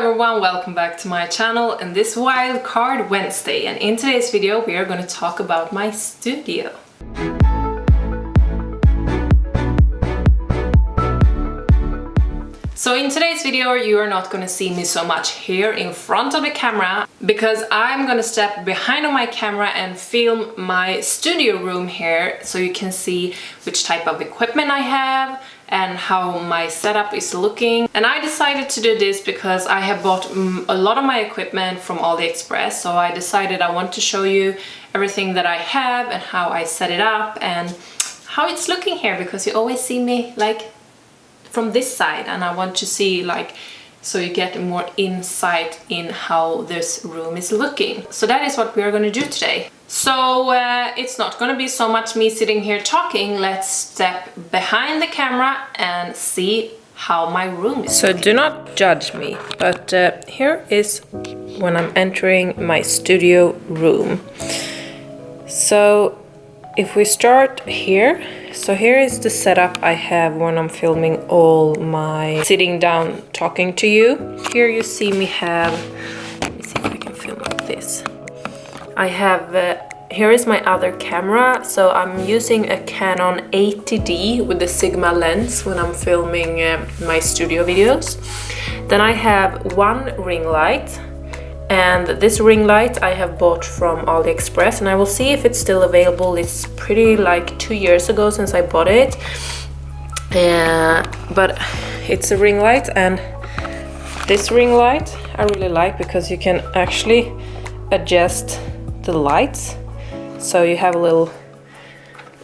everyone, welcome back to my channel in this Wild Card Wednesday, and in today's video we are going to talk about my studio. So in today's video you are not going to see me so much here in front of the camera because I'm going to step behind on my camera and film my studio room here so you can see which type of equipment I have and how my setup is looking. And I decided to do this because I have bought a lot of my equipment from AliExpress, so I decided I want to show you everything that I have and how I set it up and how it's looking here, because you always see me like from this side and I want to see like so you get more insight in how this room is looking. So that is what we are going to do today. So it's not going to be so much me sitting here talking. Let's step behind the camera and see how my room is looking. Do not judge me, but here is when I'm entering my studio room. So if we start here, so here is the setup I have when I'm filming all my sitting down talking to you. Here you see me have, let me see if I can film like this. I have, here is my other camera, so I'm using a Canon 80D with the Sigma lens when I'm filming my studio videos. Then I have one ring light. And this ring light I have bought from AliExpress, and I will see if it's still available. It's pretty like 2 years ago since I bought it. But it's a ring light, and this ring light I really like because you can actually adjust the lights. So you have a little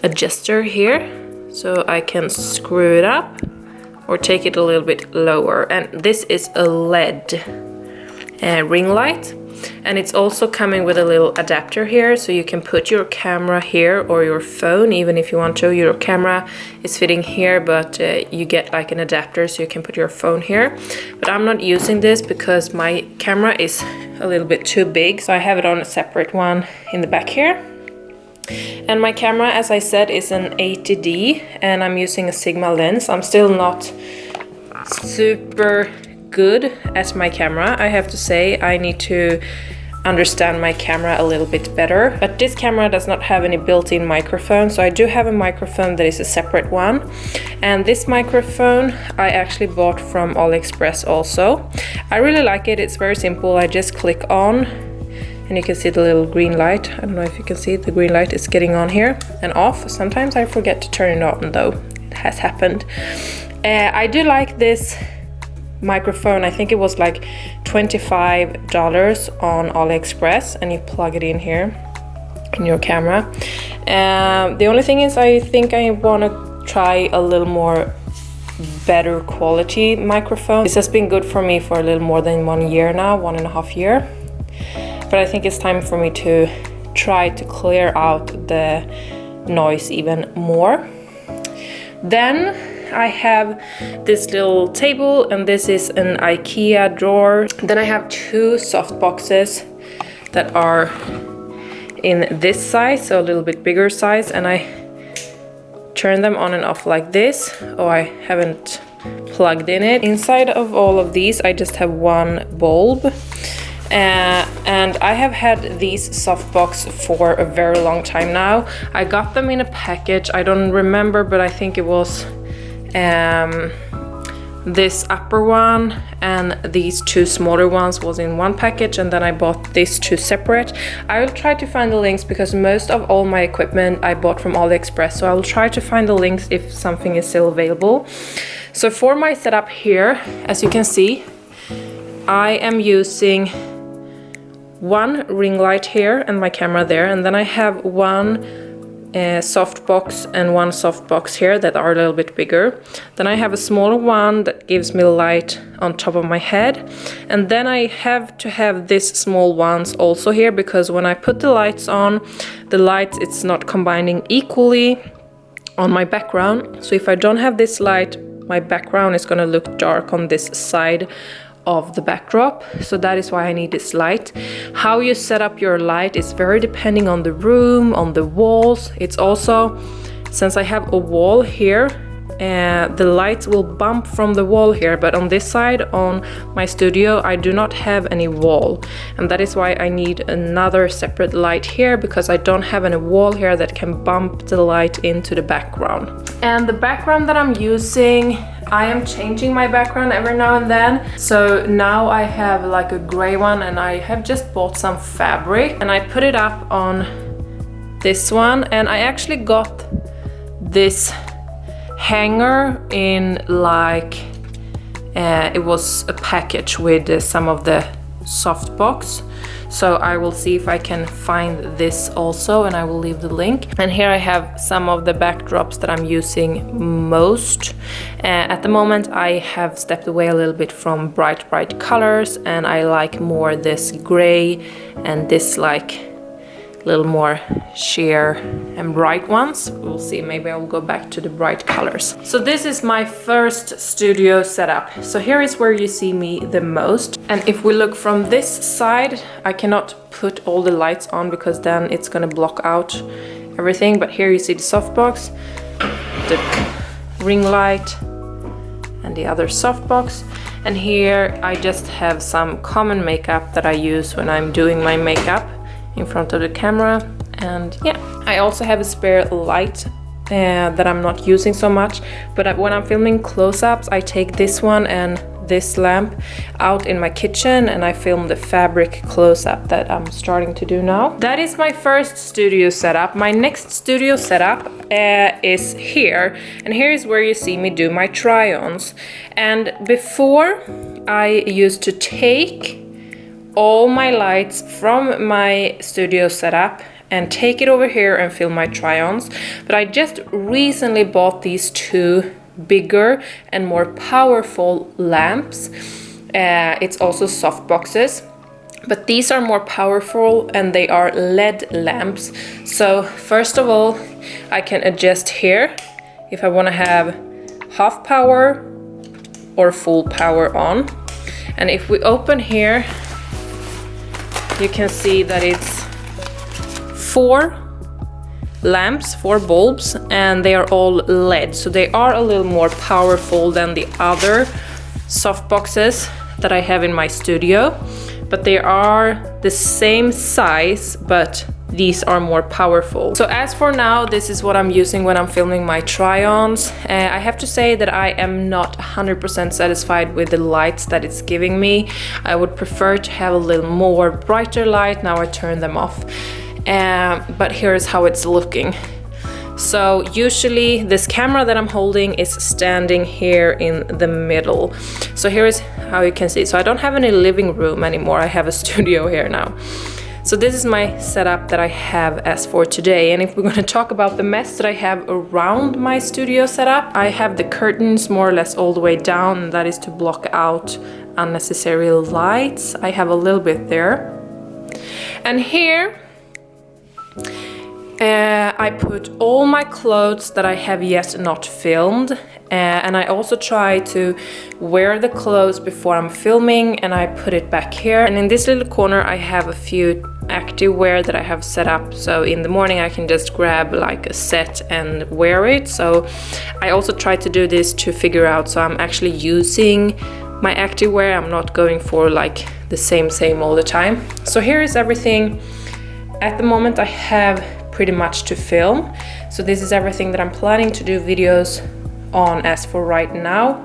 adjuster here, so I can screw it up or take it a little bit lower. And this is a LED ring light, and it's also coming with a little adapter here, so you can put your camera here or your phone, even if you want to. Your camera is fitting here, but you get like an adapter so you can put your phone here. But I'm not using this because my camera is a little bit too big, so I have it on a separate one in the back here. And my camera, as I said, is an 80D, and I'm using a Sigma lens. I'm still not super good at my camera, I have to say. I need to understand my camera a little bit better. But this camera does not have any built-in microphone, so I do have a microphone that is a separate one. And this microphone I actually bought from AliExpress also. I really like it. It's very simple. I just click on and you can see the little green light. I don't know if you can see the green light is getting on here and off. Sometimes I forget to turn it on though. It has happened. I do like this microphone. I think it was like $25 on AliExpress, and you plug it in here in your camera. The only thing is I think I want to try a little more better quality microphone. This has been good for me for a little more than 1 year now, 1.5 years. But I think it's time for me to try to clear out the noise even more. Then I have this little table, and this is an IKEA drawer. Then I have two softboxes that are in this size, so a little bit bigger size, and I turn them on and off like this. Oh, I haven't plugged in it. Inside of all of these I just have one bulb. And I have had these softbox for a very long time now. I got them in a package. I don't remember, but I think it was this upper one and these two smaller ones was in one package, and then I bought these two separate. I will try to find the links because most of all my equipment I bought from AliExpress, so I will try to find the links if something is still available. So for my setup here, as you can see, I am using one ring light here and my camera there, and then I have one softbox and one softbox here that are a little bit bigger. Then I have a smaller one that gives me light on top of my head, and then I have to have these small ones also here because when I put the lights on, the lights, it's not combining equally on my background. So if I don't have this light, my background is going to look dark on this side of the backdrop, so that is why I need this light. How you set up your light is very depending on the room, on the walls. It's also, since I have a wall here the lights will bump from the wall here, but on this side on my studio I do not have any wall, and that is why I need another separate light here, because I don't have any wall here that can bump the light into the background. And the background that I'm using, I am changing my background every now and then. So now I have like a gray one, and I have just bought some fabric and I put it up on this one, and I actually got this hanger in like it was a package with some of the Softbox. So I will see if I can find this also, and I will leave the link. And here I have some of the backdrops that I'm using most. At the moment I have stepped away a little bit from bright colors, and I like more this gray and this like little more sheer and bright ones. We'll see, maybe I will go back to the bright colors. So this is my first studio setup. So here is where you see me the most. And if we look from this side, I cannot put all the lights on because then it's gonna block out everything. But here you see the softbox, the ring light, and the other softbox. And here I just have some common makeup that I use when I'm doing my makeup in front of the camera. And yeah, I also have a spare light that I'm not using so much, but when I'm filming close-ups I take this one and this lamp out in my kitchen, and I film the fabric close-up that I'm starting to do now. That is my first studio setup. My next studio setup is here, and here is where you see me do my try-ons. And before I used to take all my lights from my studio setup and take it over here and film my try-ons, but I just recently bought these two bigger and more powerful lamps. It's also softboxes, but these are more powerful and they are LED lamps. So first of all, I can adjust here if I want to have half power or full power on. And if we open here, you can see that it's 4 lamps, 4 bulbs, and they are all LED. So they are a little more powerful than the other softboxes that I have in my studio, but they are the same size, but these are more powerful. So as for now, this is what I'm using when I'm filming my try-ons. I have to say that I am not 100% satisfied with the lights that it's giving me. I would prefer to have a little more brighter light. Now I turn them off. But here's how it's looking. So usually this camera that I'm holding is standing here in the middle. So here is how you can see. So I don't have any living room anymore. I have a studio here now. So this is my setup that I have as for today. And if we're going to talk about the mess that I have around my studio setup, I have the curtains more or less all the way down, and that is to block out unnecessary lights. I have a little bit there. And here I put all my clothes that I have yet not filmed, and I also try to wear the clothes before I'm filming, and I put it back here. And in this little corner I have a few active wear that I have set up, so in the morning I can just grab like a set and wear it. So I also try to do this to figure out, so I'm actually using my active wear. I'm not going for like the same all the time. So here is everything. At the moment I have pretty much to film, so this is everything that I'm planning to do videos on as for right now.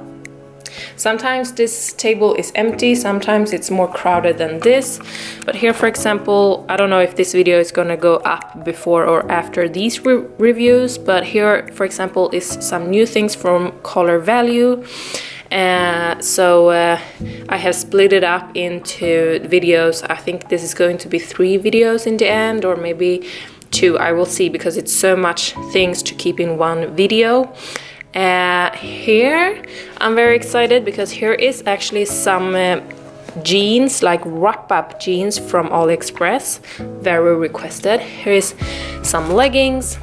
Sometimes this table is empty, sometimes it's more crowded than this, but here for example, I don't know if this video is gonna go up before or after these reviews, but here for example is some new things from Color Value. So I have split it up into videos. I think this is going to be 3 videos in the end, or maybe 2, I will see, because it's so much things to keep in one video. Here I'm very excited because here is actually some jeans, like wrap-up jeans from AliExpress, very requested. Here is some leggings.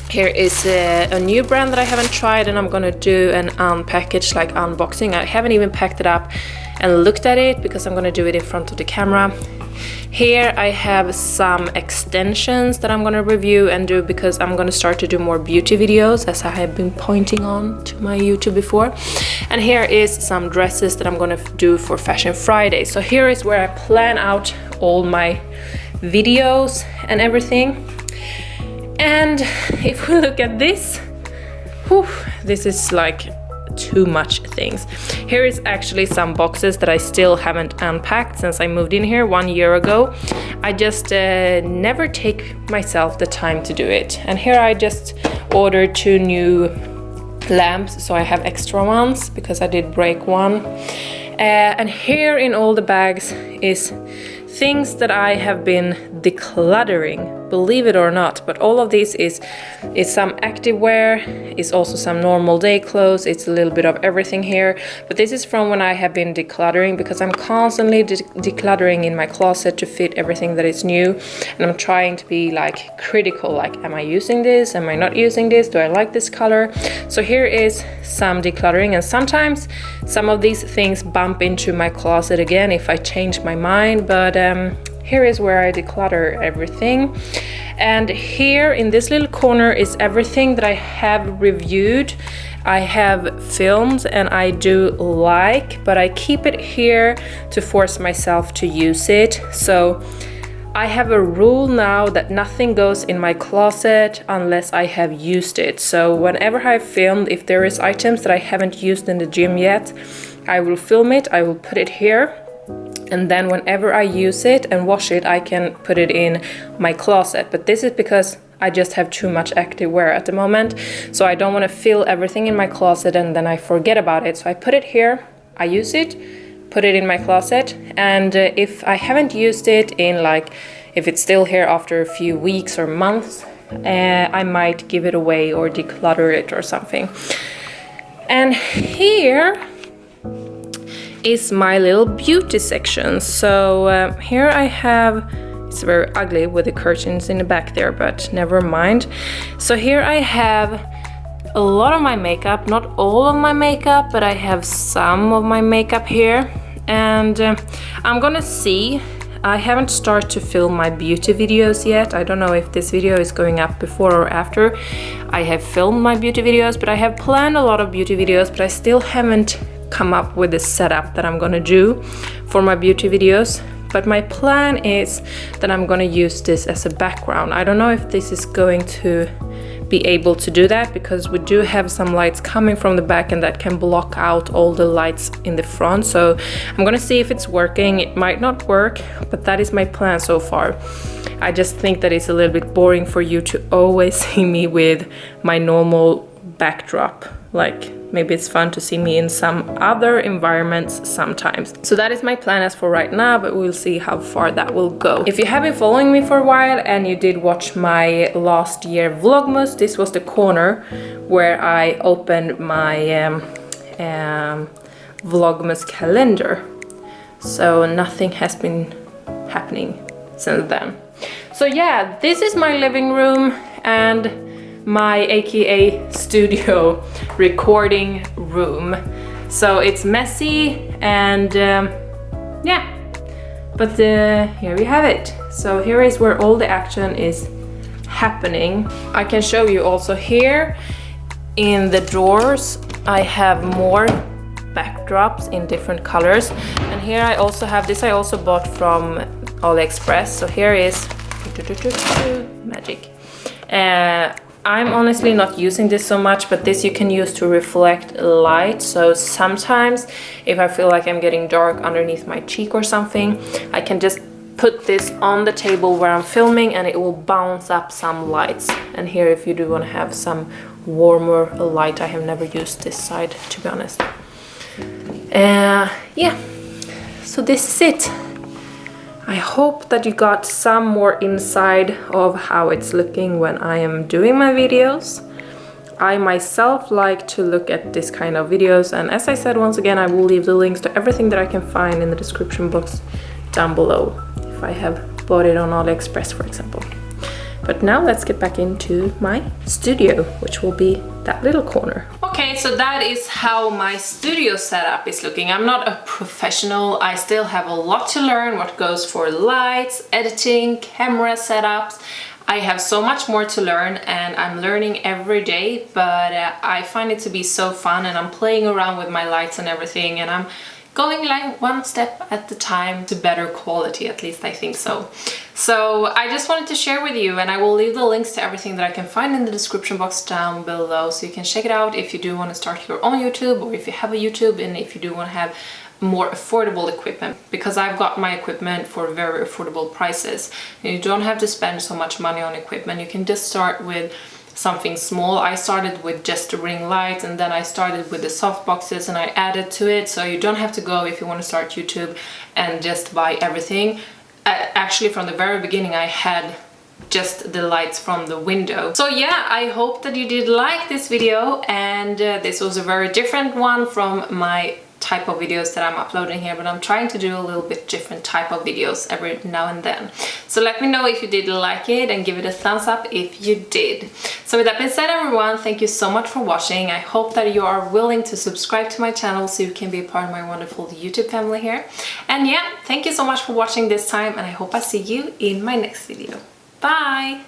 Here is a new brand that I haven't tried, and I'm gonna do an unpackage, like unboxing. I haven't even packed it up and looked at it because I'm gonna do it in front of the camera. Here I have some extensions that I'm gonna review and do because I'm gonna start to do more beauty videos, as I have been pointing on to my YouTube before. And here is some dresses that I'm gonna do for Fashion Friday. So here is where I plan out all my videos and everything. And if we look at this, whew, this is like too much things. Here is actually some boxes that I still haven't unpacked since I moved in here 1 year ago. I just never take myself the time to do it. And here I just ordered 2 new lamps, so I have extra ones because I did break one. And here in all the bags is things that I have been decluttering, believe it or not, but all of this is some activewear, is also some normal day clothes, it's a little bit of everything here. But this is from when I have been decluttering, because I'm constantly decluttering in my closet to fit everything that is new, and I'm trying to be like critical, like, am I using this, am I not using this, do I like this color? So here is some decluttering, and sometimes some of these things bump into my closet again if I change my mind, but here is where I declutter everything. And here in this little corner is everything that I have reviewed, I have filmed, and I do like, but I keep it here to force myself to use it. So I have a rule now that nothing goes in my closet unless I have used it. So whenever I've filmed, if there is items that I haven't used in the gym yet, I will film it, I will put it here. And then whenever I use it and wash it, I can put it in my closet. But this is because I just have too much active wear at the moment. So I don't want to fill everything in my closet and then I forget about it. So I put it here, I use it, put it in my closet. And if I haven't used it in, like, if it's still here after a few weeks or months, I might give it away or declutter it or something. And here is my little beauty section. So here I have, it's very ugly with the curtains in the back there, but never mind. So here I have a lot of my makeup, not all of my makeup, but I have some of my makeup here. And I'm gonna see, I haven't started to film my beauty videos yet. I don't know if this video is going up before or after I have filmed my beauty videos, but I have planned a lot of beauty videos, but I still haven't come up with the setup that I'm gonna do for my beauty videos. But my plan is that I'm gonna use this as a background. I don't know if this is going to be able to do that, because we do have some lights coming from the back and that can block out all the lights in the front. So I'm gonna see if it's working. It might not work, but that is my plan so far. I just think that it's a little bit boring for you to always see me with my normal backdrop. Like, maybe it's fun to see me in some other environments sometimes. So that is my plan as for right now, but we'll see how far that will go. If you have been following me for a while and you did watch my last year Vlogmas, this was the corner where I opened my Vlogmas calendar. So nothing has been happening since then. So yeah, this is my living room and my AKA studio recording room. So it's messy and yeah, but here we have it. So here is where all the action is happening. I can show you also here in the drawers I have more backdrops in different colors, and here I also have this, I also bought from AliExpress. So here is magic. I'm honestly not using this so much, but this you can use to reflect light. So sometimes if I feel like I'm getting dark underneath my cheek or something, I can just put this on the table where I'm filming and it will bounce up some lights. And here, if you do want to have some warmer light, I have never used this side, to be honest. Yeah, so this is it. I hope that you got some more insight of how it's looking when I am doing my videos. I myself like to look at this kind of videos, and as I said, once again, I will leave the links to everything that I can find in the description box down below, if I have bought it on AliExpress, for example. But now let's get back into my studio, which will be that little corner. Okay, so that is how my studio setup is looking. I'm not a professional. I still have a lot to learn, what goes for lights, editing, camera setups. I have so much more to learn, and I'm learning every day, but I find it to be so fun, and I'm playing around with my lights and everything, and I'm going like one step at the time to better quality, at least I think so. So I just wanted to share with you, and I will leave the links to everything that I can find in the description box down below, so you can check it out if you do want to start your own YouTube, or if you have a YouTube, and if you do want to have more affordable equipment, because I've got my equipment for very affordable prices. You don't have to spend so much money on equipment. You can just start with something small. I started with just a ring light, and then I started with the softboxes and I added to it, so you don't have to go, if you want to start YouTube, and just buy everything. Actually, from the very beginning I had just the lights from the window. So yeah, I hope that you did like this video, and this was a very different one from my type of videos that I'm uploading here, but I'm trying to do a little bit different type of videos every now and then. So let me know if you did like it, and give it a thumbs up if you did. So with that being said, everyone, thank you so much for watching. I hope that you are willing to subscribe to my channel so you can be a part of my wonderful YouTube family here. And yeah, thank you so much for watching this time, and I hope I see you in my next video. Bye!